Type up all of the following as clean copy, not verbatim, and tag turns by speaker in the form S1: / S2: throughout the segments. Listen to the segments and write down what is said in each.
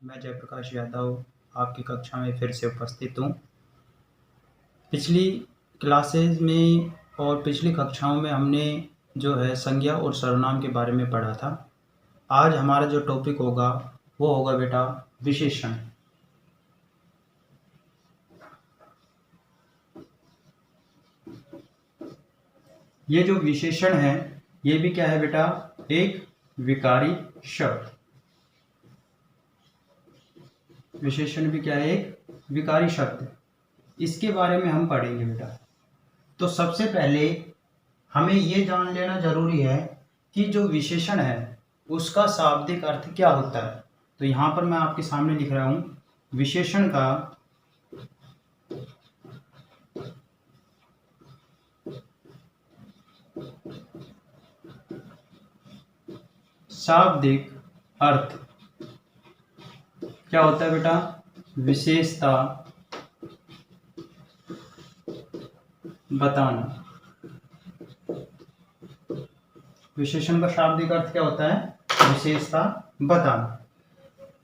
S1: मैं जयप्रकाश यादव आपकी कक्षा में फिर से उपस्थित हूँ। पिछली क्लासेस में और पिछली कक्षाओं में हमने जो है संज्ञा और सर्वनाम के बारे में पढ़ा था। आज हमारा जो टॉपिक होगा वो होगा बेटा विशेषण। ये जो विशेषण है ये भी क्या है बेटा, एक विकारी शब्द। विशेषण भी क्या है, एक विकारी शब्द। इसके बारे में हम पढ़ेंगे बेटा। तो सबसे पहले हमें ये जान लेना जरूरी है कि जो विशेषण है उसका शाब्दिक अर्थ क्या होता है। तो यहाँ पर मैं आपके सामने लिख रहा हूँ, विशेषण का शाब्दिक अर्थ क्या होता है बेटा, विशेषता बताना। विशेषण का शाब्दिक अर्थ क्या होता है, विशेषता बताना।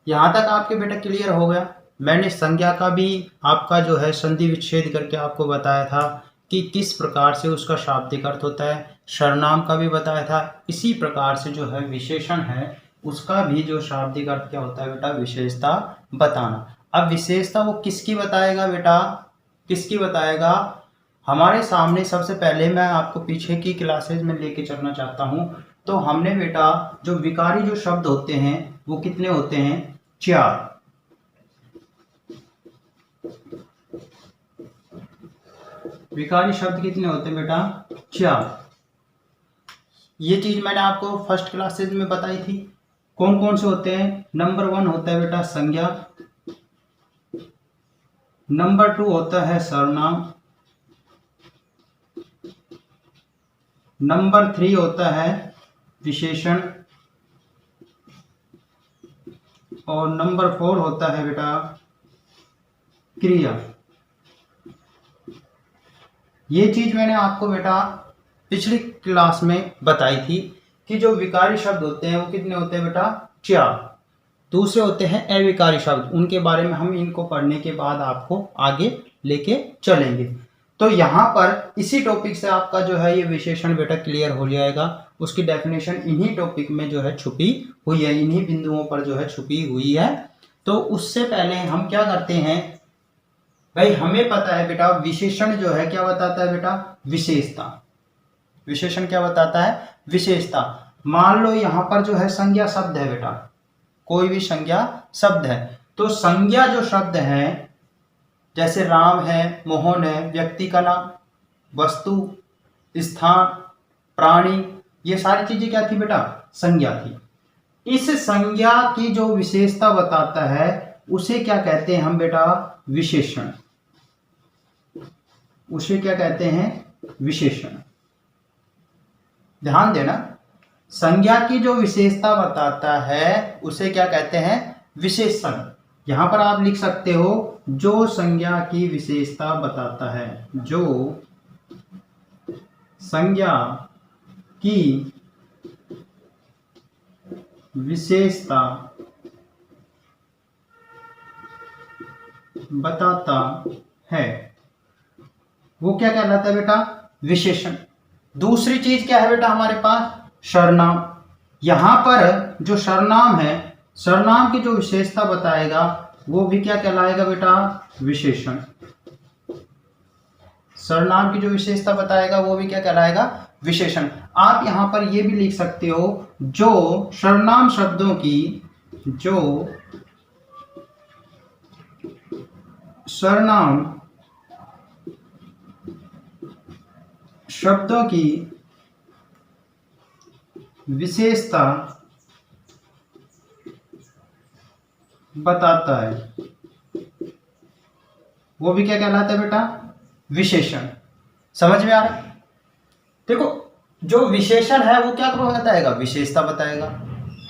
S1: यहां तक आपके बेटा क्लियर हो गया। मैंने संज्ञा का भी आपका जो है संधि विच्छेद करके आपको बताया था कि किस प्रकार से उसका शाब्दिक अर्थ होता है। सर्वनाम का भी बताया था। इसी प्रकार से जो है विशेषण है उसका भी जो शाब्दिक अर्थ क्या होता है बेटा, विशेषता बताना। अब विशेषता वो किसकी बताएगा बेटा, किसकी बताएगा। हमारे सामने सबसे पहले मैं आपको पीछे की क्लासेज में लेके चलना चाहता हूं। तो हमने बेटा जो विकारी जो शब्द होते हैं वो कितने होते हैं, 4। विकारी शब्द कितने होते हैं बेटा, 4। ये चीज मैंने आपको फर्स्ट क्लासेज में बताई थी। कौन कौन से होते हैं। नंबर 1 होता है बेटा संज्ञा, नंबर 2 होता है सर्वनाम, नंबर 3 होता है विशेषण, और नंबर 4 होता है बेटा क्रिया। ये चीज मैंने आपको बेटा पिछली क्लास में बताई थी कि जो विकारी शब्द होते हैं वो कितने होते हैं बेटा, 4। दूसरे होते हैं अविकारी शब्द, उनके बारे में हम इनको पढ़ने के बाद आपको आगे लेके चलेंगे। तो यहाँ पर इसी टॉपिक से आपका जो है ये विशेषण बेटा क्लियर हो जाएगा। उसकी डेफिनेशन इन्हीं टॉपिक में जो है छुपी हुई है, इन्हीं बिंदुओं पर जो है छुपी हुई है। तो उससे पहले हम क्या करते हैं भाई, हमें पता है बेटा विशेषण जो है क्या बताता है बेटा, विशेषता। विशेषण क्या बताता है, विशेषता। मान लो यहाँ पर जो है संज्ञा शब्द है बेटा, कोई भी संज्ञा शब्द है। तो संज्ञा जो शब्द है जैसे राम है, मोहन है, व्यक्ति का नाम, वस्तु, स्थान, प्राणी, ये सारी चीजें क्या थी बेटा, संज्ञा थी। इस संज्ञा की जो विशेषता बताता है उसे क्या कहते हैं हम बेटा, विशेषण। उसे क्या कहते हैं, विशेषण। ध्यान देना, संज्ञा की जो विशेषता बताता है उसे क्या कहते हैं, विशेषण। यहां पर आप लिख सकते हो जो संज्ञा की विशेषता बताता है, जो संज्ञा की विशेषता बताता है वो क्या कहलाता है बेटा, विशेषण। दूसरी चीज क्या है बेटा हमारे पास, सर्वनाम। यहां पर जो सर्वनाम है, सर्वनाम की जो विशेषता बताएगा वो भी क्या कहलाएगा बेटा, विशेषण। सर्वनाम की जो विशेषता बताएगा वो भी क्या कहलाएगा, विशेषण। आप यहां पर ये भी लिख सकते हो जो सर्वनाम शब्दों की, जो सर्वनाम शब्दों की विशेषता बताता है वो भी क्या कहलाता है बेटा, विशेषण। समझ में आ रहा है। देखो जो विशेषण है वो क्या बताएगा, विशेषता बताएगा।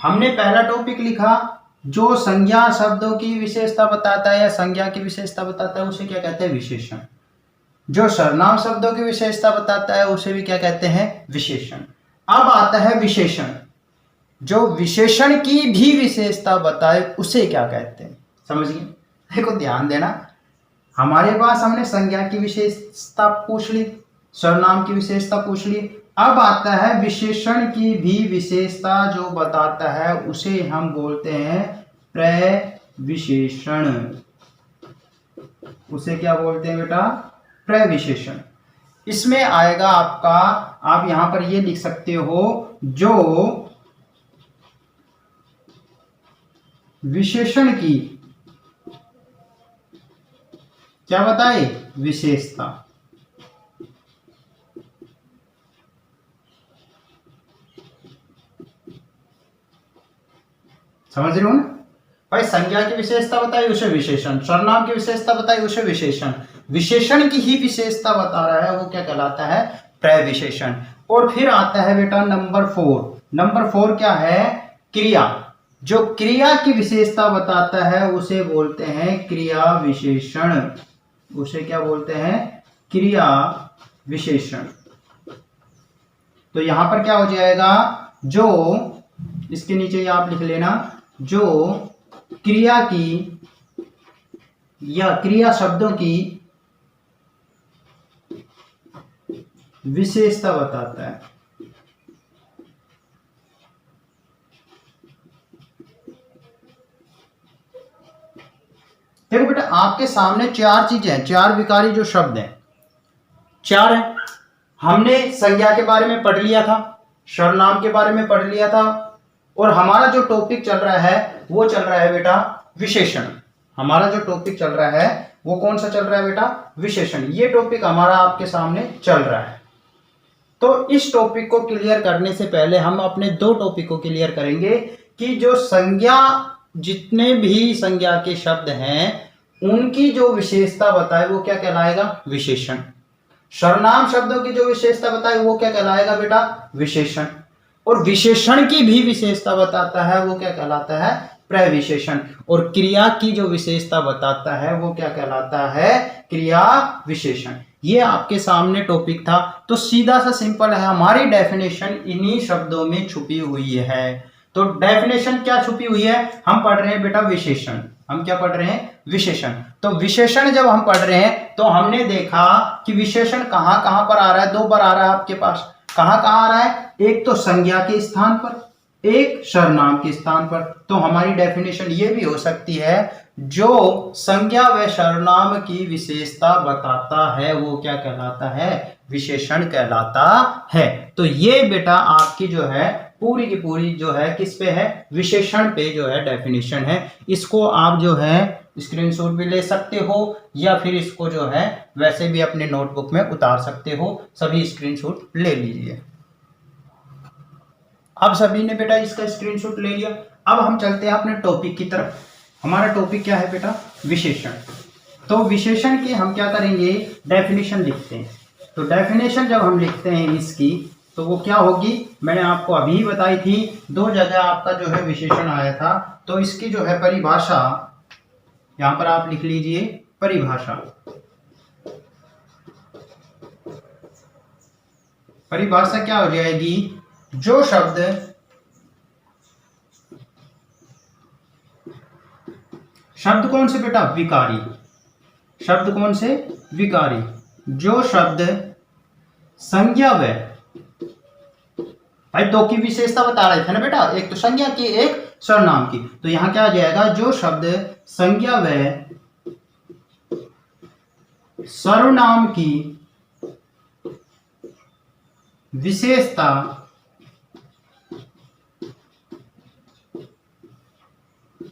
S1: हमने पहला टॉपिक लिखा जो संज्ञा शब्दों की विशेषता बताता है या संज्ञा की विशेषता बताता है उसे क्या कहते हैं, विशेषण। जो सर्वनाम शब्दों की विशेषता बताता है उसे भी क्या कहते हैं, विशेषण। अब आता है विशेषण। जो विशेषण की भी विशेषता बताए उसे क्या कहते हैं। समझ गए? देखो ध्यान देना, हमारे पास हमने संज्ञा की विशेषता पूछ ली, सर्वनाम की विशेषता पूछ ली, अब आता है विशेषण की भी विशेषता जो बताता है उसे हम बोलते हैं प्रविशेषण। उसे क्या बोलते हैं बेटा? प्रविशेषण। इसमें आएगा आपका, आप यहां पर ये लिख सकते हो, जो विशेषण की क्या बताए? विशेषता। समझ रहे हो ना भाई? संज्ञा की विशेषता बताई उसे विशेषण, सर्वनाम की विशेषता बताई उसे विशेषण, विशेषण की ही विशेषता बता रहा है वो क्या कहलाता है? प्रविशेषण। और फिर आता है बेटा नंबर 4। नंबर 4 क्या है? क्रिया। जो क्रिया की विशेषता बताता है उसे बोलते हैं क्रिया विशेषण। उसे क्या बोलते हैं? क्रिया विशेषण। तो यहां पर क्या हो जाएगा? जो इसके नीचे आप लिख लेना, जो क्रिया की या क्रिया शब्दों की विशेषता बताता है। देखो बेटा आपके सामने 4 चीजें हैं, 4 विकारी जो शब्द हैं, 4 हैं। हमने संज्ञा के बारे में पढ़ लिया था, सर्वनाम के बारे में पढ़ लिया था, और हमारा जो टॉपिक चल रहा है वो चल रहा है बेटा विशेषण। हमारा जो टॉपिक चल रहा है वो कौन सा चल रहा है बेटा? विशेषण। ये टॉपिक हमारा आपके सामने चल रहा है। तो इस टॉपिक को क्लियर करने से पहले हम अपने 2 टॉपिक को क्लियर करेंगे कि जो संज्ञा, जितने भी संज्ञा के शब्द हैं उनकी जो विशेषता बताए वो क्या कहलाएगा? विशेषण। सर्वनाम शब्दों की जो विशेषता बताए वो क्या कहलाएगा बेटा? विशेषण। और विशेषण की भी विशेषता बताता है वो क्या कहलाता है? प्रविशेषण। और क्रिया की जो विशेषता बताता है वो क्या कहलाता है? क्रिया विशेषण। ये आपके सामने टॉपिक था। तो सीधा सा सिंपल है, हमारी डेफिनेशन इन्हीं शब्दों में छुपी हुई है। तो डेफिनेशन क्या छुपी हुई है? हम पढ़ रहे हैं बेटा विशेषण। हम क्या पढ़ रहे हैं? विशेषण। तो विशेषण जब हम पढ़ रहे हैं तो हमने देखा कि विशेषण कहां कहां पर आ रहा है? 2 बार आ रहा है आपके पास। कहां कहां आ रहा है? एक तो संज्ञा के स्थान पर, एक सर्वनाम के स्थान पर। तो हमारी डेफिनेशन ये भी हो सकती है, जो संज्ञा व सर्वनाम की विशेषता बताता है वो क्या कहलाता है? विशेषण कहलाता है। तो ये बेटा आपकी जो है पूरी की पूरी जो है किस पे है? विशेषण पे जो है डेफिनेशन है। इसको आप जो है स्क्रीनशॉट भी ले सकते हो या फिर इसको जो है वैसे भी अपने नोटबुक में उतार सकते हो। सभी स्क्रीनशॉट ले लीजिए। अब सभी ने बेटा इसका स्क्रीनशॉट ले लिया। अब हम चलते हैं अपने टॉपिक की तरफ। हमारा टॉपिक क्या है बेटा? विशेषण। तो विशेषण की हम क्या करेंगे? डेफिनेशन लिखते हैं। तो डेफिनेशन जब हम लिखते हैं इसकी तो वो क्या होगी? मैंने आपको अभी बताई थी, 2 जगह आपका जो है विशेषण आया था। तो इसकी जो है परिभाषा यहां पर आप लिख लीजिए, परिभाषा। परिभाषा क्या हो जाएगी? जो शब्द शब्द कौन से बेटा? विकारी। शब्द कौन से? विकारी। जो शब्द संज्ञा व, भाई 2 की विशेषता बता रहे थे ना बेटा, एक तो संज्ञा की, एक सर्वनाम की। तो यहां क्या आ जाएगा? जो शब्द संज्ञा व सर्वनाम की विशेषता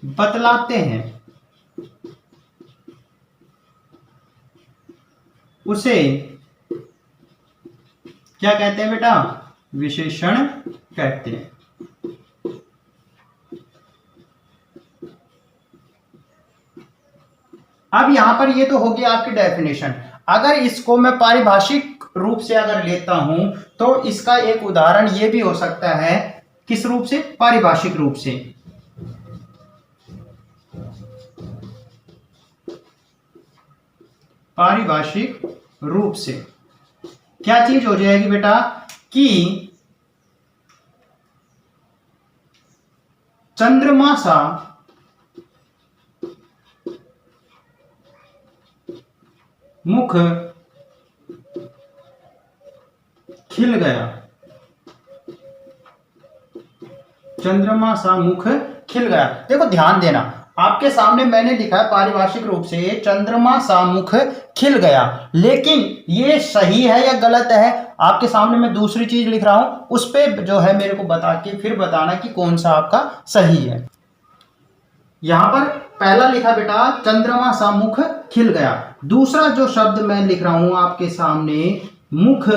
S1: बतलाते हैं उसे क्या कहते हैं बेटा? विशेषण कहते हैं। अब यहां पर ये तो हो गया आपकी डेफिनेशन। अगर इसको मैं पारिभाषिक रूप से अगर लेता हूं तो इसका एक उदाहरण ये भी हो सकता है। किस रूप से? पारिभाषिक रूप से। पारिभाषिक रूप से क्या चीज हो जाएगी बेटा? कि चंद्रमा सा मुख खिल गया। चंद्रमा सा मुख खिल गया। देखो ध्यान देना, आपके सामने मैंने लिखा है पारिभाषिक रूप से चंद्रमा सा मुख खिल गया, लेकिन ये सही है या गलत है? आपके सामने मैं दूसरी चीज लिख रहा हूं, उस पे जो है मेरे को बता के फिर बताना कि कौन सा आपका सही है। यहां पर पहला लिखा बेटा चंद्रमा सा मुख खिल गया। दूसरा जो शब्द मैं लिख रहा हूं आपके सामने, मुख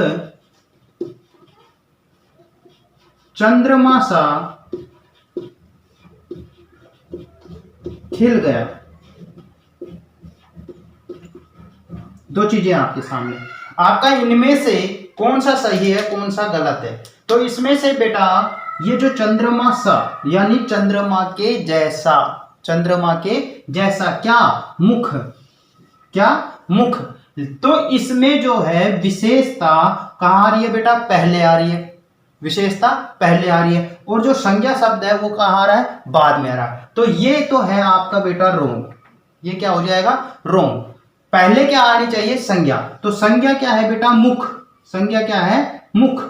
S1: चंद्रमा सा खिल गया। दो चीजें आपके सामने, आपका इनमें से कौन सा सही है कौन सा गलत है? तो इसमें से बेटा ये जो चंद्रमा सा यानी चंद्रमा के जैसा, चंद्रमा के जैसा क्या मुख, क्या मुख, तो इसमें जो है विशेषता कहां आ रही है बेटा? पहले आ रही है, विशेषता पहले आ रही है, और जो संज्ञा शब्द है वो कहां आ रहा है? बाद में आ रहा है। तो ये तो है आपका बेटा रोंग, ये क्या हो जाएगा? रोंग। पहले क्या आनी चाहिए? संज्ञा। तो संज्ञा क्या है बेटा? मुख। संज्ञा क्या है? मुख।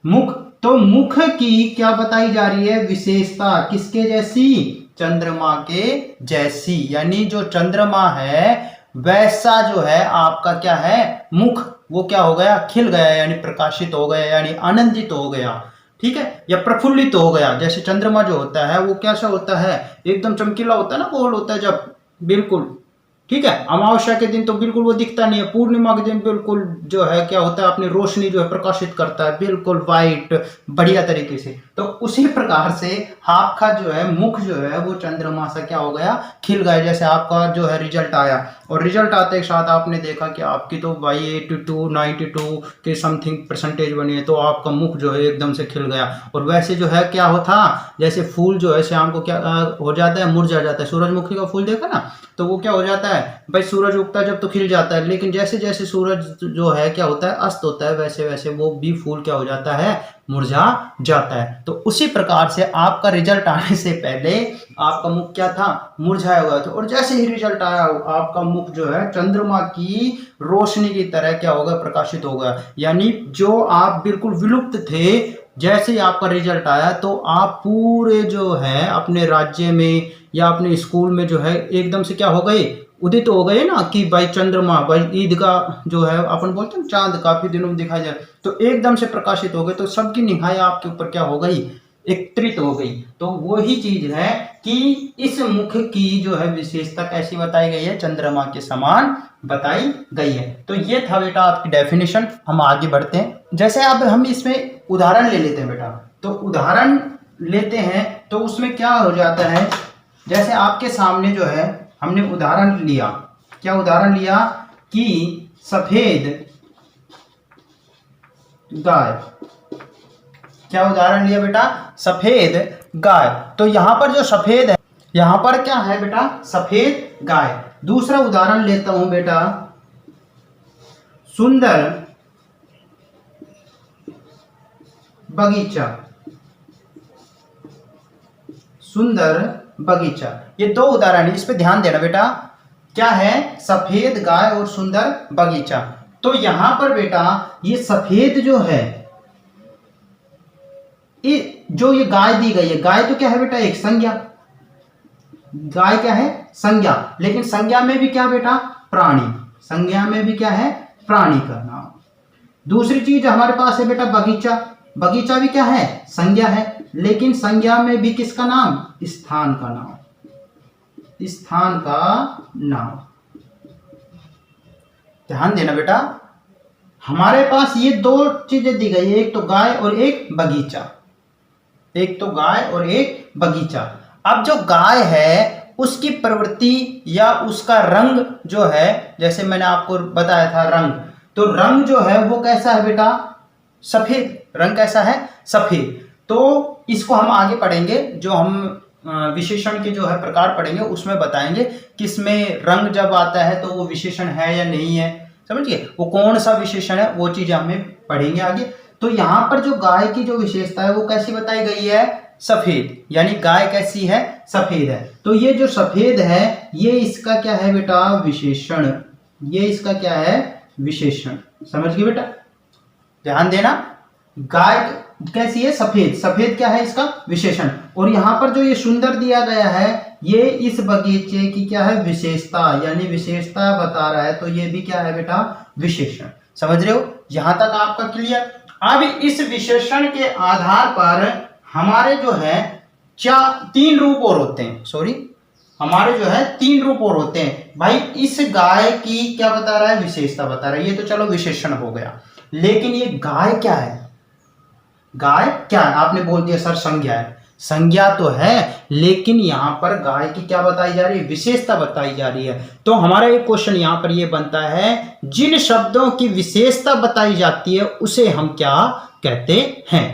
S1: मुख, तो मुख की क्या बताई जा रही है? विशेषता। किसके जैसी? चंद्रमा के जैसी, यानी जो चंद्रमा है वैसा जो है आपका क्या है? मुख, वो क्या हो गया? खिल गया, यानी प्रकाशित हो गया, यानी आनंदित हो गया, ठीक है, या प्रफुल्लित हो गया। जैसे चंद्रमा जो होता है वो कैसा होता है? एकदम चमकीला होता है ना, गोल होता है जब, बिल्कुल, ठीक है। अमावस्या के दिन तो बिल्कुल वो दिखता नहीं है, पूर्णिमा के दिन बिल्कुल जो है क्या होता है, अपनी रोशनी जो है प्रकाशित करता है, बिल्कुल वाइट, बढ़िया तरीके से। तो उसी प्रकार से आपका जो है मुख जो है वो चंद्रमा सा क्या हो गया? खिल गया। जैसे आपका जो है रिजल्ट आया, और रिजल्ट आते के साथ आपने देखा कि आपकी तो भाई 82 92 के समथिंग परसेंटेज बनी है, तो आपका मुख जो है एकदम से खिल गया। और वैसे जो है क्या होता, जैसे फूल जो है शाम को क्या हो जाता है? मुरझा जाता है। सूरजमुखी का फूल देखा ना, तो वो क्या हो जाता है भाई? सूरज उगता है जब तो खिल जाता है, लेकिन जैसे जैसे सूरज जो है क्या होता है? अस्त होता है, वैसे वैसे वो भी फूल क्या हो जाता है? मुरझा जाता है। तो उसी प्रकार से आपका रिजल्ट आने से पहले आपका मुख क्या था? मुरझाया हुआ था, और जैसे ही रिजल्ट आया आपका मुख जो है चंद्रमा की रोशनी की तरह क्या होगा? प्रकाशित होगा। यानी जो आप बिल्कुल विलुप्त थे, जैसे ही आपका रिजल्ट आया तो आप पूरे जो है अपने राज्य में या अपने स्कूल में जो है एकदम से क्या हो गए? उदित हो गए ना, कि भाई चंद्रमा, भाई ईद का जो है अपन बोलते हैं चांद काफी दिनों में दिखाई जाए, तो एकदम से प्रकाशित हो गए, तो सबकी निगाहें आपके ऊपर क्या हो गई? एकत्रित हो गई। तो वही चीज है कि इस मुख की जो है विशेषता कैसी बताई गई है? चंद्रमा के समान बताई गई है। तो ये था बेटा आपकी डेफिनेशन। हम आगे बढ़ते हैं। जैसे अब हम इसमें उदाहरण ले लेते हैं बेटा, तो उदाहरण लेते हैं तो उसमें क्या हो जाता है? जैसे आपके सामने जो है हमने उदाहरण लिया, क्या उदाहरण लिया? कि सफेद गाय। क्या उदाहरण लिया बेटा? सफेद गाय। तो यहां पर जो सफेद है, यहां पर क्या है बेटा? सफेद गाय। दूसरा उदाहरण लेता हूं बेटा, सुंदर बगीचा। सुंदर बगीचा, ये दो उदाहरण है, इस पे ध्यान देना बेटा। क्या है? सफेद गाय और सुंदर बगीचा। तो यहां पर बेटा ये सफेद जो है, जो ये गाय दी गई है, गाय तो क्या है बेटा? एक संज्ञा। गाय क्या है? संज्ञा। लेकिन संज्ञा में भी क्या बेटा? प्राणी। संज्ञा में भी क्या है? प्राणी का नाम। दूसरी चीज हमारे पास है बेटा बगीचा। बगीचा भी क्या है? संज्ञा है, लेकिन संज्ञा में भी किसका नाम? स्थान का नाम। स्थान का नाम। ध्यान देना बेटा, हमारे पास ये दो चीजें दी गई है, एक तो गाय और एक बगीचा। एक तो गाय और एक बगीचा। अब जो गाय है उसकी प्रवृत्ति या उसका रंग जो है, जैसे मैंने आपको बताया था रंग, तो रंग जो है वो कैसा है बेटा? सफेद। रंग कैसा है? सफेद। तो इसको हम आगे पढ़ेंगे, जो हम विशेषण के जो है प्रकार पढ़ेंगे उसमें बताएंगे किसमें रंग जब आता है तो वो विशेषण है या नहीं है, समझिए, वो कौन सा विशेषण है, वो चीज हमें पढ़ेंगे आगे। तो यहाँ पर जो गाय की जो विशेषता है वो कैसी बताई गई है? सफेद, यानी गाय कैसी है, सफेद है। तो ये जो सफेद है ये इसका क्या है बेटा, विशेषण। ये इसका क्या है, विशेषण। समझ गए बेटा, ध्यान देना। गाय कैसी है, सफेद। सफेद क्या है, इसका विशेषण। और यहाँ पर जो ये सुंदर दिया गया है ये इस बगीचे की क्या है, विशेषता, यानी विशेषता बता रहा है। तो ये भी क्या है बेटा, विशेषण। समझ रहे हो, यहां तक आपका क्लियर। अब इस विशेषण के आधार पर हमारे जो है तीन रूप और होते हैं, सॉरी, हमारे जो है तीन रूप और होते हैं। भाई इस गाय की क्या बता रहा है, विशेषता बता रहा है। ये तो चलो विशेषण हो गया, लेकिन ये गाय क्या है, गाय क्या है, आपने बोल दिया सर संज्ञा है। संज्ञा तो है, लेकिन यहां पर गाय की क्या बताई जा रही है, विशेषता बताई जा रही है। तो हमारा एक क्वेश्चन यहां पर ये बनता है, जिन शब्दों की विशेषता बताई जाती है उसे हम क्या कहते हैं।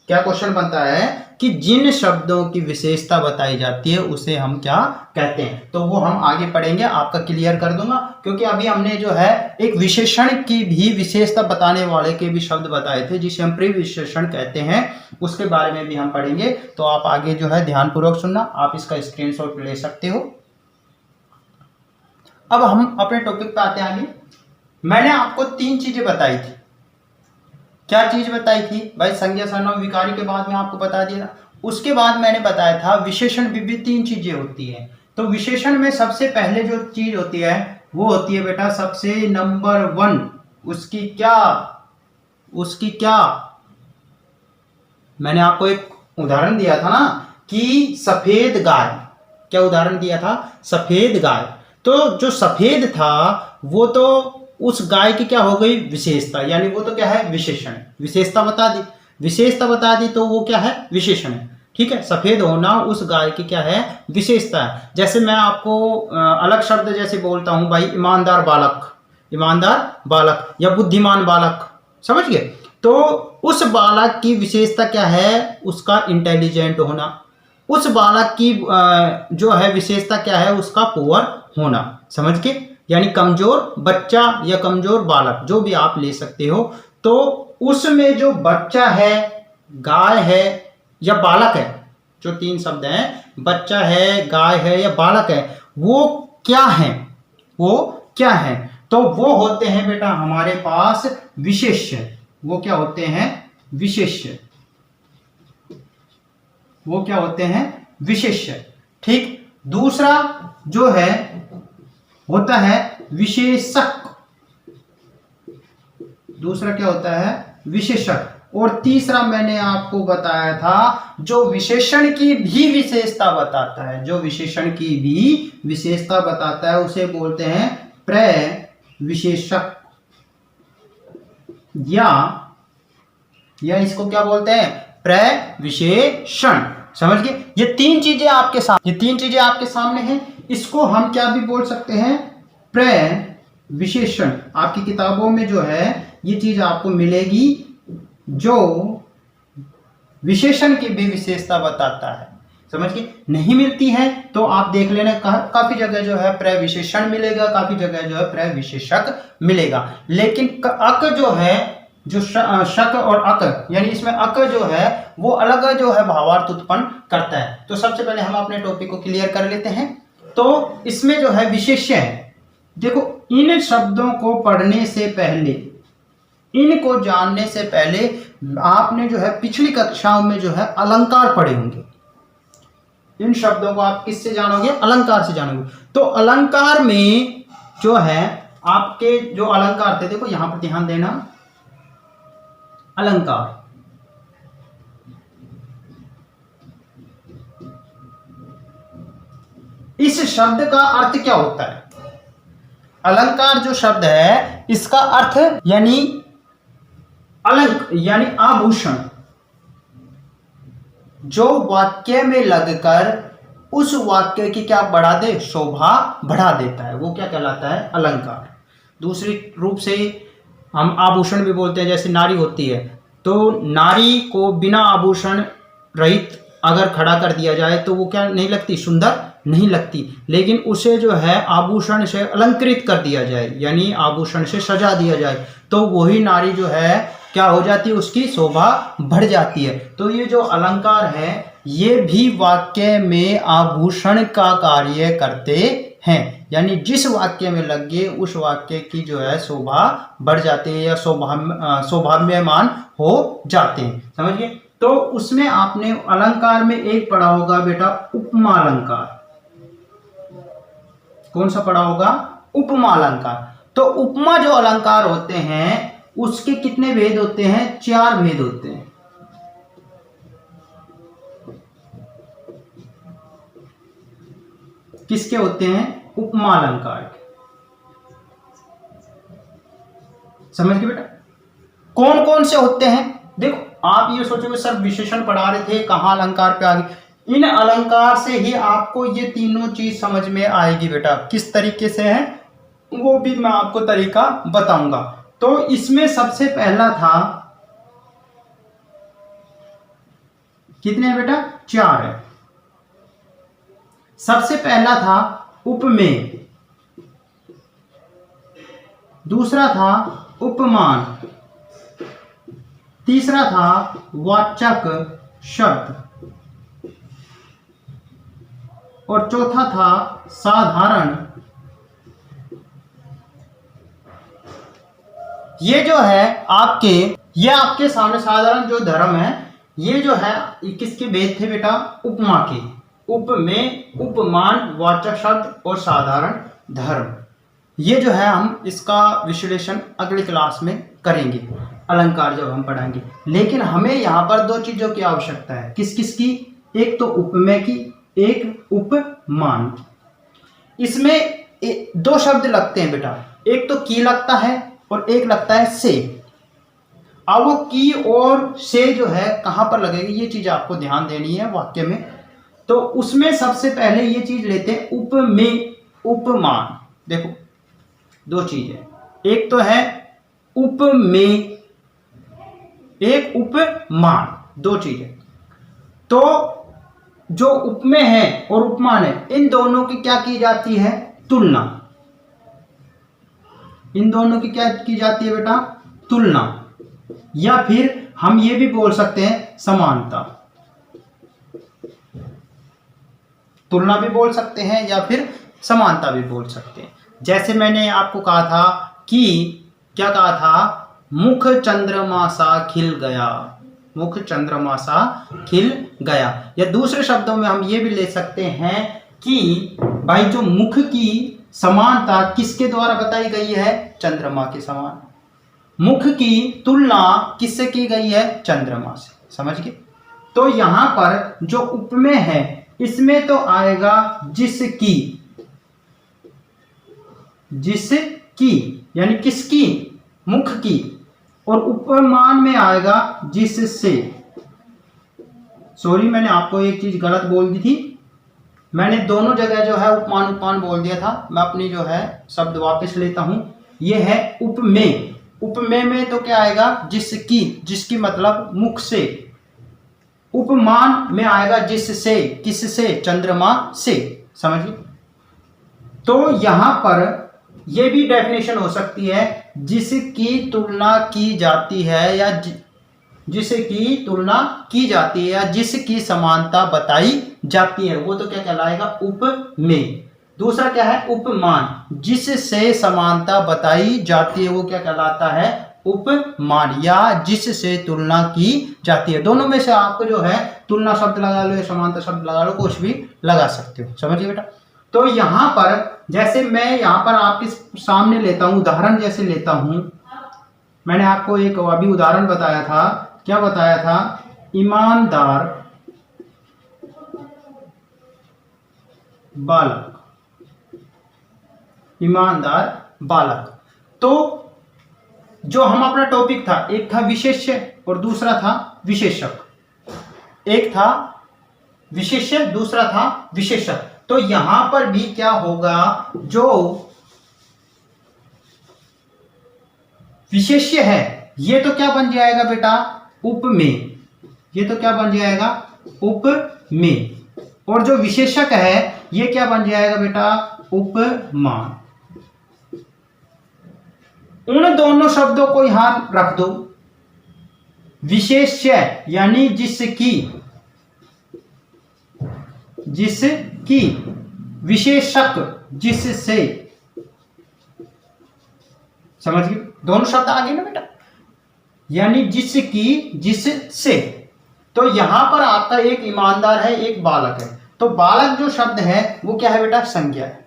S1: क्या क्वेश्चन बनता है कि जिन शब्दों की विशेषता बताई जाती है उसे हम क्या कहते हैं। तो वो हम आगे पढ़ेंगे, आपका क्लियर कर दूंगा, क्योंकि अभी हमने जो है एक विशेषण की भी विशेषता बताने वाले के भी शब्द बताए थे जिसे हम प्रीविशेषण कहते हैं, उसके बारे में भी हम पढ़ेंगे। तो आप आगे जो है ध्यानपूर्वक सुनना, आप इसका स्क्रीनशॉट ले सकते हो। अब हम अपने टॉपिक पे आते हैं आगे। मैंने आपको तीन चीजें बताई थी। क्या चीज बताई थी भाई, संज्ञा सर्वनाम विकारी के बाद में आपको बता दिया। उसके बाद मैंने बताया था विशेषण भी तीन चीजें होती है। तो विशेषण में सबसे पहले जो चीज होती है वो होती है बेटा सबसे नंबर 1, उसकी क्या मैंने आपको एक उदाहरण दिया था ना कि सफेद गाय। क्या उदाहरण दिया था, सफेद गाय। तो जो सफेद था वो तो उस गाय की क्या हो गई, विशेषता, यानी वो तो क्या है, विशेषण। विशेषता बता दी तो वो क्या है, विशेषण है। ठीक है, सफेद होना उस गाय की क्या है, विशेषता है। जैसे मैं आपको अलग शब्द जैसे बोलता हूं भाई, ईमानदार बालक या बुद्धिमान बालक, समझ गए। तो उस बालक की विशेषता क्या है, उसका इंटेलिजेंट होना। उस बालक की जो है विशेषता क्या है, उसका पुअर होना। समझ के, यानी कमजोर बच्चा या कमजोर बालक, जो भी आप ले सकते हो। तो उसमें जो बच्चा है, गाय है या बालक है, जो तीन शब्द हैं, बच्चा है, गाय है या बालक है, वो क्या है, तो वो होते हैं बेटा हमारे पास विशेष्य। वो क्या होते हैं, विशेष्य। वो क्या होते हैं, विशेष्य। ठीक। दूसरा जो है होता है विशेषक। दूसरा क्या होता है, विशेषक। और तीसरा मैंने आपको बताया था जो विशेषण की भी विशेषता बताता है, जो विशेषण की भी विशेषता बताता है उसे बोलते हैं प्रविशेषक, या इसको क्या बोलते हैं, प्रविशेषण। समझ गए। ये तीन चीजें आपके सामने हैं। इसको हम क्या भी बोल सकते हैं, प्रविशेषण। आपकी किताबों में जो है ये चीज आपको मिलेगी, जो विशेषण की भी विशेषता बताता है। समझ गए। नहीं मिलती है तो आप देख लेना, काफी जगह जो है प्रविशेषण मिलेगा, काफी जगह जो है प्रविशेषक मिलेगा। लेकिन अक जो है, जो शक और अक, यानी इसमें अक जो है वो अलग जो है भावार्थ उत्पन्न करता है। तो सबसे पहले हम अपने टॉपिक को क्लियर कर लेते हैं। तो इसमें जो है विशेष्य है। देखो, इन शब्दों को पढ़ने से पहले, इनको जानने से पहले आपने जो है पिछली कक्षाओं में जो है अलंकार पढ़े होंगे। इन शब्दों को आप किससे जानोगे, अलंकार से जानोगे। तो अलंकार में जो है आपके जो अलंकार थे, देखो यहां पर ध्यान देना, अलंकार, इस शब्द का अर्थ क्या होता है। अलंकार जो शब्द है इसका अर्थ यानी अलंक, यानी आभूषण, जो वाक्य में लगकर उस वाक्य की क्या बढ़ा दे, शोभा बढ़ा देता है, वो क्या कहलाता है, अलंकार। दूसरी रूप से हम आभूषण भी बोलते हैं। जैसे नारी होती है, तो नारी को बिना आभूषण रहित अगर खड़ा कर दिया जाए तो वो क्या नहीं लगती, सुंदर नहीं लगती। लेकिन उसे जो है आभूषण से अलंकृत कर दिया जाए, यानी आभूषण से सजा दिया जाए, तो वही नारी जो है क्या हो जाती है, उसकी शोभा बढ़ जाती है। तो ये जो अलंकार है ये भी वाक्य में आभूषण का कार्य करते हैं। यानी जिस वाक्य में लग गए उस वाक्य की जो है शोभा बढ़ जाती है या शोभायमान हो जाते हैं। समझिए। तो उसमें आपने अलंकार में एक पढ़ा होगा बेटा उपमा अलंकार। कौन सा पढ़ा होगा? उपमा अलंकार। तो उपमा जो अलंकार होते हैं उसके कितने भेद होते हैं? 4 भेद होते हैं। किसके होते हैं? उपमा अलंकार के। समझ गए बेटा? कौन कौन से होते हैं? देखो आप ये सोचोगे सर विशेषण पढ़ा रहे थे, कहाँ अलंकार पे आ गए। इन अलंकार से ही आपको ये तीनों चीज समझ में आएगी बेटा। किस तरीके से है वो भी मैं आपको तरीका बताऊंगा। तो इसमें सबसे पहला था, कितने बेटा? 4 है। सबसे पहला था उपमेय, दूसरा था उपमान, तीसरा था वाचक शब्द और चौथा था साधारण। ये जो है ये आपके सामने साधारण जो धर्म है, ये जो है किसके भेद थे बेटा? उपमा के। उपमेय, उपमान, वाचक शब्द और साधारण धर्म। ये जो है हम इसका विश्लेषण अगली क्लास में करेंगे, अलंकार जब हम पढ़ाएंगे। लेकिन हमें यहाँ पर 2 चीजों की आवश्यकता है। किस किस की? एक तो उपमेय की, एक उपमान। इसमें 2 शब्द लगते हैं बेटा, एक तो की लगता है और एक लगता है से। अब वो की और से जो है कहाँ पर लगेगी, ये चीज आपको ध्यान देनी है वाक्य में। तो उसमें सबसे पहले ये चीज लेते हैं उपमेय, उपमान। देखो 2 चीज है, एक तो है उपमेय, एक उपमान, 2 चीज है। तो जो उपमेय है और उपमान है, इन दोनों की क्या की जाती है? तुलना। इन दोनों की क्या की जाती है बेटा? तुलना। या फिर हम ये भी बोल सकते हैं समानता। तुलना भी बोल सकते हैं या फिर समानता भी बोल सकते हैं। जैसे मैंने आपको कहा था कि क्या कहा था? मुख चंद्रमा सा खिल गया, मुख चंद्रमा सा खिल गया। या दूसरे शब्दों में हम ये भी ले सकते हैं कि भाई जो मुख की समानता किसके द्वारा बताई गई है? चंद्रमा के समान। मुख की तुलना किससे की गई है? चंद्रमा से। समझ गए? तो यहां पर जो उपमेय है इसमें तो आएगा जिसकी, जिसकी यानी किसकी? मुख की। और उपमान में आएगा जिससे। सॉरी मैंने आपको एक चीज गलत बोल दी थी, मैंने दोनों जगह जो है उपमान उपमान बोल दिया था। मैं अपनी जो है शब्द वापस लेता हूं। ये है उपमेय। उपमेय में तो क्या आएगा? जिसकी, जिसकी मतलब मुख से। उपमान में आएगा जिससे, किससे? चंद्रमा से। समझिए? तो यहां पर यह भी डेफिनेशन हो सकती है जिसकी तुलना की जाती है या जिसकी तुलना की जाती है या जिसकी समानता बताई जाती है, वो तो क्या कहलाएगा? उपमेय। दूसरा क्या है? उपमान। जिससे समानता बताई जाती है वो क्या कहलाता है? उपमान। या जिससे तुलना की जाती है। दोनों में से आपको जो है तुलना शब्द लगा लो या समानता शब्द लगा लो, कुछ भी लगा सकते हो। समझिए बेटा? तो यहां पर जैसे मैं यहां पर आपके सामने लेता हूं, उदाहरण जैसे लेता हूं। मैंने आपको एक अभी उदाहरण बताया था। क्या बताया था? ईमानदार बालक, ईमानदार बालक। तो जो हम अपना टॉपिक था, एक था विशेष्य और दूसरा था विशेषक। एक था विशेष्य, दूसरा था विशेषक। तो यहां पर भी क्या होगा? जो विशेष्य है ये तो क्या बन जाएगा बेटा? उपमेय। ये तो क्या बन जाएगा? उपमेय। और जो विशेषक है ये क्या बन जाएगा बेटा? उपमान। उन दोनों शब्दों को यहां रख दो। विशेष्य यानी जिसकी, जिसकी, विशेषक जिससे, समझ गए, दोनों शब्द आ गए ना बेटा, यानी जिसकी, जिससे। तो यहां पर आपका एक ईमानदार है, एक बालक है। तो बालक जो शब्द है वो क्या है बेटा, संज्ञा है।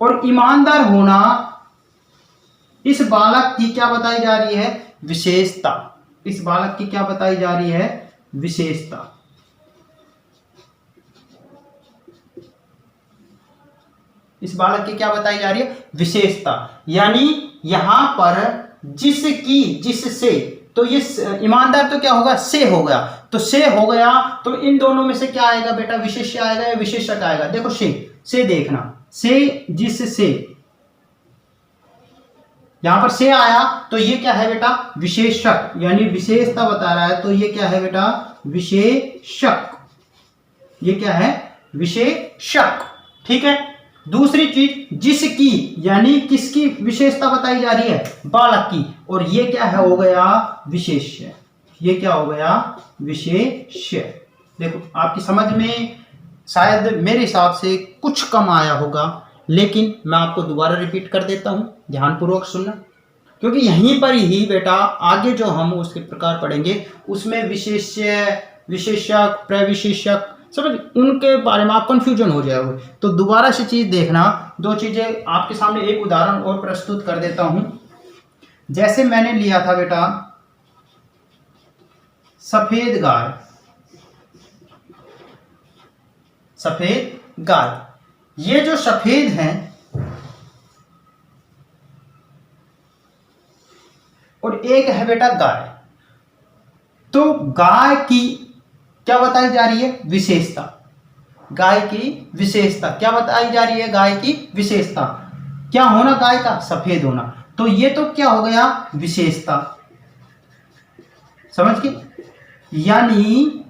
S1: और ईमानदार होना, इस बालक की क्या बताई जा रही है, विशेषता। इस बालक की क्या बताई जा रही है, विशेषता। इस बालक की क्या बताई जा रही है, विशेषता। यानी यहां पर जिसकी, जिससे, तो ये ईमानदार तो क्या होगा, से हो गया। तो से हो गया, तो इन दोनों में से क्या आएगा बेटा, विशेष्य आएगा या विशेषक आएगा। देखो से देखना, से, जिससे, यहां पर से आया तो ये क्या है बेटा, विशेषक, यानी विशेषता बता रहा है। तो ये क्या है बेटा, विशेषक। ये क्या है, विशेषक। ठीक है। दूसरी चीज, जिसकी, यानी किसकी विशेषता बताई जा रही है, बालक की। और ये क्या है, हो गया विशेष्य। ये क्या हो गया, विशेष्य। देखो आपकी समझ में शायद मेरे हिसाब से कुछ कम आया होगा, लेकिन मैं आपको दोबारा रिपीट कर देता हूं, ध्यानपूर्वक सुनना। क्योंकि यहीं पर ही बेटा आगे जो हम उसके प्रकार पढ़ेंगे उसमें विशेष्य, विशेषक, प्रविशेषक, समझ, उनके बारे में आप कंफ्यूजन हो जाओगे। तो दोबारा से चीज देखना। दो चीजें आपके सामने, एक उदाहरण और प्रस्तुत कर देता हूं। जैसे मैंने लिया था बेटा सफेद गाय, सफेद गाय। ये जो सफेद हैं और एक है बेटा गाय। तो गाय की क्या बताई जा रही है, विशेषता। गाय की विशेषता क्या बताई जा रही है, गाय की विशेषता। क्या होना गाय का, सफेद होना। तो ये तो क्या हो गया, विशेषता। समझ गए। यानी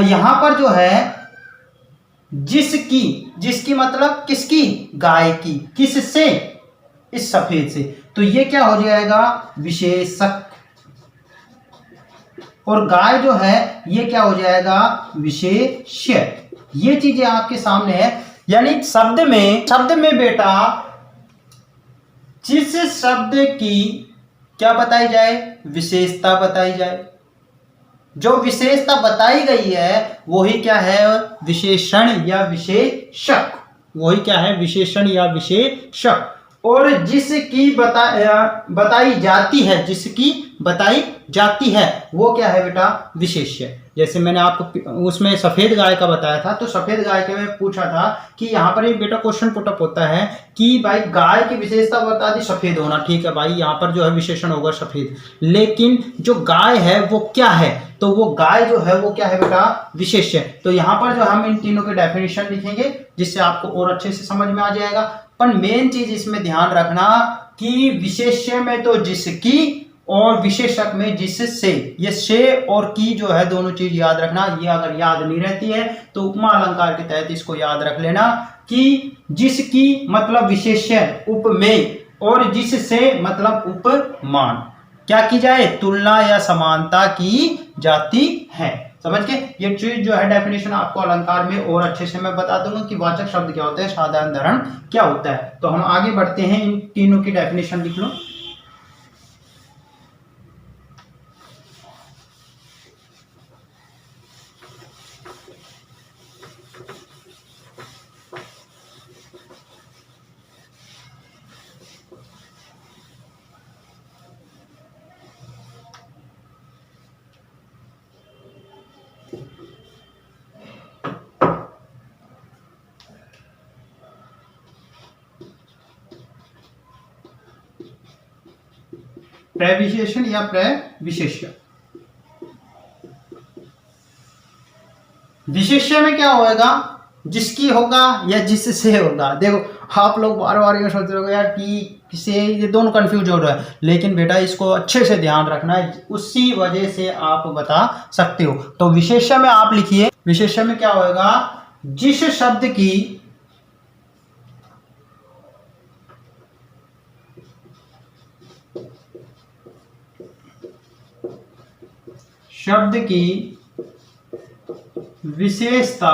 S1: यहां पर जो है जिसकी, जिसकी मतलब किसकी, गाय की, किससे, इस सफेद से। तो ये क्या हो जाएगा, विशेषक। और गाय जो है ये क्या हो जाएगा, विशेष्य। ये चीजें आपके सामने है। यानी शब्द में बेटा जिस शब्द की क्या बताई जाए, विशेषता बताई जाए। जो विशेषता बताई गई है वही क्या है, विशेषण या विशेषक। वही क्या है, विशेषण या विशेषक। और जिसकी बताई जाती है, जिसकी बताई जाती है वो क्या है बेटा, विशेष्य। जैसे मैंने आपको उसमें सफेद गाय का बताया था। तो सफेद गाय के में पूछा था कि यहाँ पर एक बेटा क्वेश्चन पुटअप होता है कि भाई गाय की विशेषता बता दी, सफेद होना। ठीक है भाई, यहाँ पर जो है विशेषण होगा सफेद, लेकिन जो गाय है वो क्या है, तो वो गाय जो है वो क्या है बेटा, विशेष्य। तो यहाँ पर जो हम इन तीनों के डेफिनेशन लिखेंगे जिससे आपको और अच्छे से समझ में आ जाएगा। पर मेन चीज इसमें ध्यान रखना कि विशेष्य में तो जिसकी और विशेषक में जिससे। ये से और की जो है दोनों चीज याद रखना। ये अगर याद नहीं रहती है तो उपमा अलंकार के तहत इसको याद रख लेना कि जिसकी मतलब विशेष्य उपमेय और जिससे मतलब उपमान। क्या की जाए, तुलना या समानता की जाती है। समझ के। ये चीज जो है डेफिनेशन आपको अलंकार में और अच्छे से मैं बता दूंगा कि वाचक शब्द क्या होता है, साधारण धरण क्या होता है। तो हम आगे बढ़ते हैं, इन तीनों की डेफिनेशन लिख लो। प्रविशेषण या प्रविशेष्य। विशेष्य में क्या होगा, जिसकी होगा या जिससे होगा। देखो आप लोग बार बार ये सोच रहे हो यार कि किसे, ये दोनों कंफ्यूज हो रहा है, लेकिन बेटा इसको अच्छे से ध्यान रखना है, उसी वजह से आप बता सकते हो। तो विशेष्य में आप लिखिए, विशेष्य में क्या होगा, जिस शब्द की विशेषता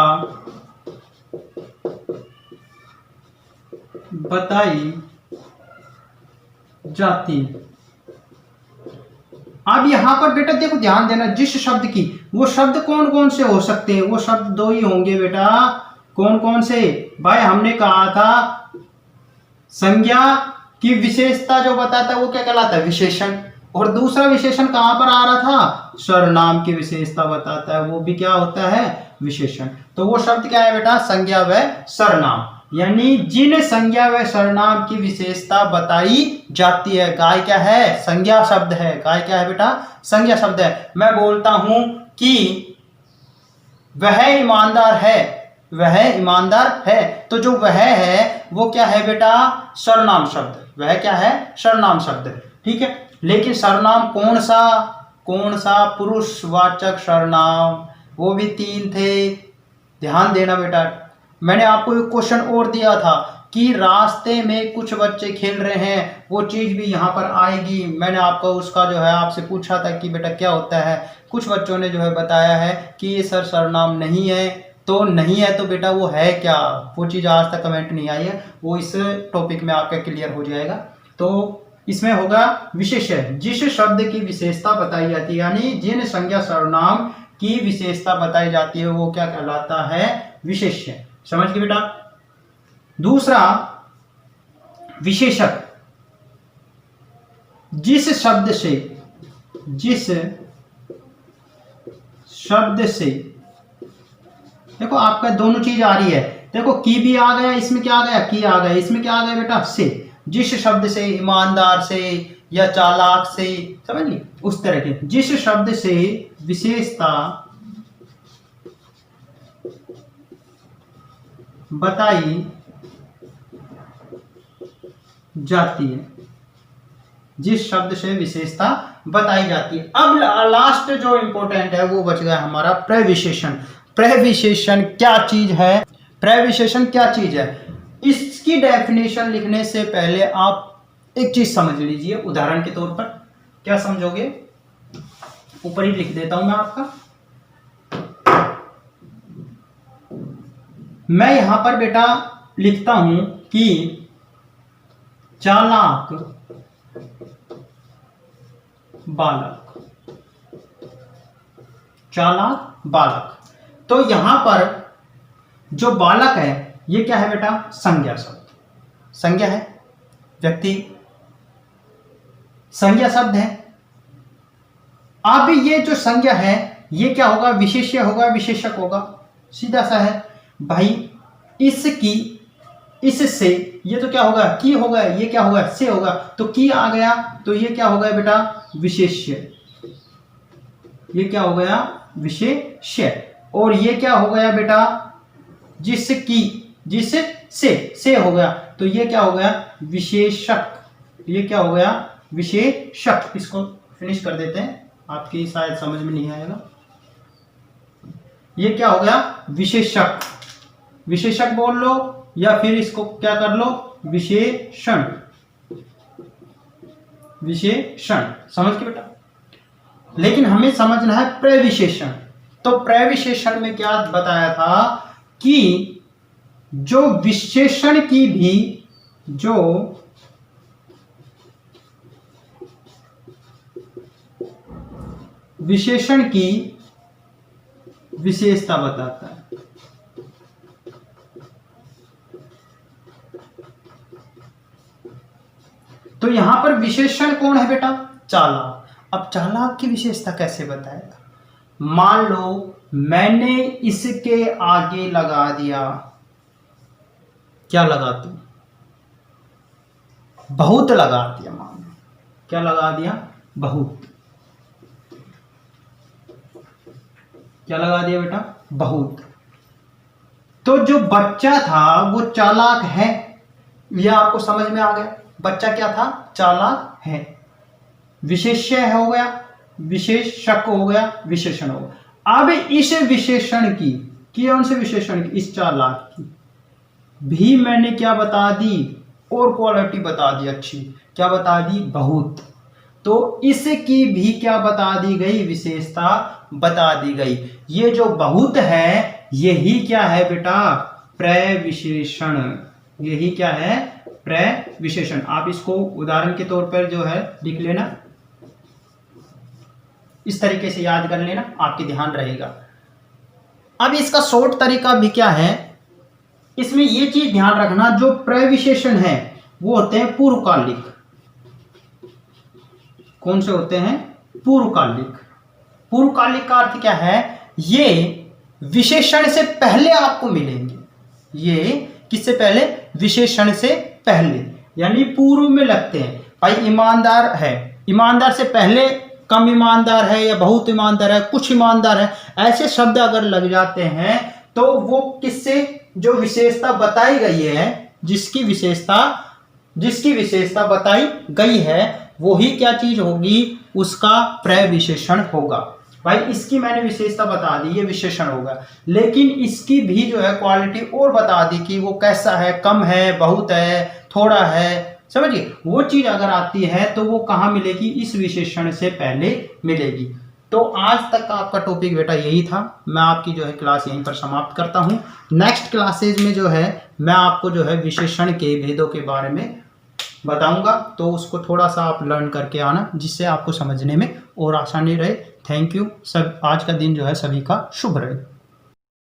S1: बताई जाती है। अब यहां पर बेटा देखो ध्यान देना, जिस शब्द की, वो शब्द कौन कौन से हो सकते हैं, वो शब्द दो ही होंगे बेटा। कौन कौन से भाई? हमने कहा था संज्ञा की विशेषता जो बताता है वो क्या कहलाता है? विशेषण। और दूसरा विशेषण कहां पर आ रहा था? सर्वनाम की विशेषता बताता है, वो भी क्या होता है? विशेषण। तो वो शब्द क्या है बेटा? संज्ञा व सर्वनाम। यानी जिन संज्ञा व सर्वनाम की विशेषता बताई जाती है। गाय क्या है? संज्ञा शब्द है। गाय क्या है बेटा? संज्ञा शब्द है। मैं बोलता हूं कि वह ईमानदार है, वह ईमानदार है, तो जो वह है वो क्या है बेटा? सर्वनाम शब्द। वह क्या है? सर्वनाम शब्द। ठीक है, लेकिन सर्वनाम कौन सा? कौन सा? पुरुषवाचक सर्वनाम। वो भी 3 थे, ध्यान देना बेटा। मैंने आपको एक क्वेश्चन और दिया था कि रास्ते में कुछ बच्चे खेल रहे हैं, वो चीज भी यहाँ पर आएगी। मैंने आपको उसका जो है आपसे पूछा था कि बेटा क्या होता है। कुछ बच्चों ने जो है बताया है कि ये सर सर्वनाम नहीं है। तो नहीं है तो बेटा वो है क्या? वो चीज़ आज तक कमेंट नहीं आई है, वो इस टॉपिक में आपका क्लियर हो जाएगा। तो इसमें होगा विशेष्य, जिस शब्द की विशेषता बताई जाती है, यानी जिन संज्ञा सर्वनाम की विशेषता बताई जाती है वो क्या कहलाता है? विशेष्य। समझ गए बेटा? दूसरा विशेषक, जिस शब्द से देखो आपका दोनों चीज आ रही है। देखो की भी आ गया, इसमें क्या आ गया? की आ गया, इसमें क्या आ गया बेटा? से। जिस शब्द से, ईमानदार से या चालाक से, समझ ली, उस तरह के जिस शब्द से विशेषता बताई जाती है, जिस शब्द से विशेषता बताई जाती है। अब लास्ट जो इंपॉर्टेंट है वो बच गया हमारा प्रविशेषण। प्रविशेषण क्या चीज है? प्रविशेषण क्या चीज है? इसकी डेफिनेशन लिखने से पहले आप एक चीज समझ लीजिए। उदाहरण के तौर पर क्या समझोगे? ऊपर ही लिख देता हूं मैं आपका। मैं यहां पर बेटा लिखता हूं कि चालाक बालक, चालाक बालक। तो यहां पर जो बालक है ये क्या है बेटा? संज्ञा शब्द। संज्ञा है, व्यक्ति संज्ञा शब्द है। अब ये जो संज्ञा है ये क्या होगा? विशेष्य होगा, विशेषक होगा, सीधा सा है भाई। इसकी, इससे, ये तो क्या होगा? की होगा, ये क्या होगा? से होगा। तो की आ गया तो ये क्या हो गया बेटा? विशेष्य। ये क्या हो गया? विशेष्य। और ये क्या हो गया बेटा? जिसकी, जिस से हो गया तो ये क्या हो गया? विशेषक। ये क्या हो गया? विशेषक। इसको फिनिश कर देते हैं, आपकी शायद समझ में नहीं आएगा। ये क्या हो गया? विशेषक। विशेषक बोल लो या फिर इसको क्या कर लो? विशेषण। विशेषण। समझ के बेटा? लेकिन हमें समझना है प्रविशेषण। तो प्रविशेषण में क्या बताया था कि जो विशेषण की भी, जो विशेषण की विशेषता बताता है। तो यहां पर विशेषण कौन है बेटा? चालाक। अब चालाक की विशेषता कैसे बताएगा? मान लो मैंने इसके आगे लगा दिया, क्या लगा तू? बहुत लगा दिया। मान लो क्या लगा दिया? बहुत। क्या लगा दिया बेटा? बहुत। तो जो बच्चा था वो चालाक है, यह आपको समझ में आ गया। बच्चा क्या था? चालाक है। विशेष्य हो गया, विशेषक हो गया, विशेषण हो गया। अब इस विशेषण की, कौन से विशेषण की? इस चालाक की भी मैंने क्या बता दी? और क्वालिटी बता दी अच्छी। क्या बता दी? बहुत। तो इसकी भी क्या बता दी गई? विशेषता बता दी गई। ये जो बहुत है यही क्या है बेटा? प्रविशेषण। यही क्या है, प्रविशेषण। आप इसको उदाहरण के तौर पर जो है लिख लेना, इस तरीके से याद कर लेना, आपके ध्यान रहेगा। अब इसका शॉर्ट तरीका भी क्या है, इसमें ये चीज ध्यान रखना, जो प्रविशेषण है वो होते हैं पूर्वकालिक। कौन से होते हैं, पूर्वकालिक। पूर्वकालिक का अर्थ क्या है, ये विशेषण से पहले आपको मिलेंगे। ये किससे पहले, विशेषण से पहले, यानी पूर्व में लगते हैं। भाई ईमानदार है, ईमानदार से पहले कम ईमानदार है या बहुत ईमानदार है, कुछ ईमानदार है, ऐसे शब्द अगर लग जाते हैं तो वो किससे, जो विशेषता बताई गई है, जिसकी विशेषता बताई गई है, वो ही क्या चीज होगी, उसका प्रविशेषण होगा। भाई इसकी मैंने विशेषता बता दी, ये विशेषण होगा, लेकिन इसकी भी जो है क्वालिटी और बता दी कि वो कैसा है, कम है, बहुत है, थोड़ा है, समझिए। वो चीज अगर आती है तो वो कहाँ मिलेगी, इस विशेषण से पहले मिलेगी। तो आज तक का आपका टॉपिक बेटा यही था। मैं आपकी जो है क्लास यहीं पर समाप्त करता हूँ। नेक्स्ट क्लासेज में जो है मैं आपको जो है विशेषण के भेदों के बारे में बताऊंगा, तो उसको थोड़ा सा आप लर्न करके आना, जिससे आपको समझने में और आसानी रहे। Thank you. सब आज का दिन जो है सभी का शुभ रहे।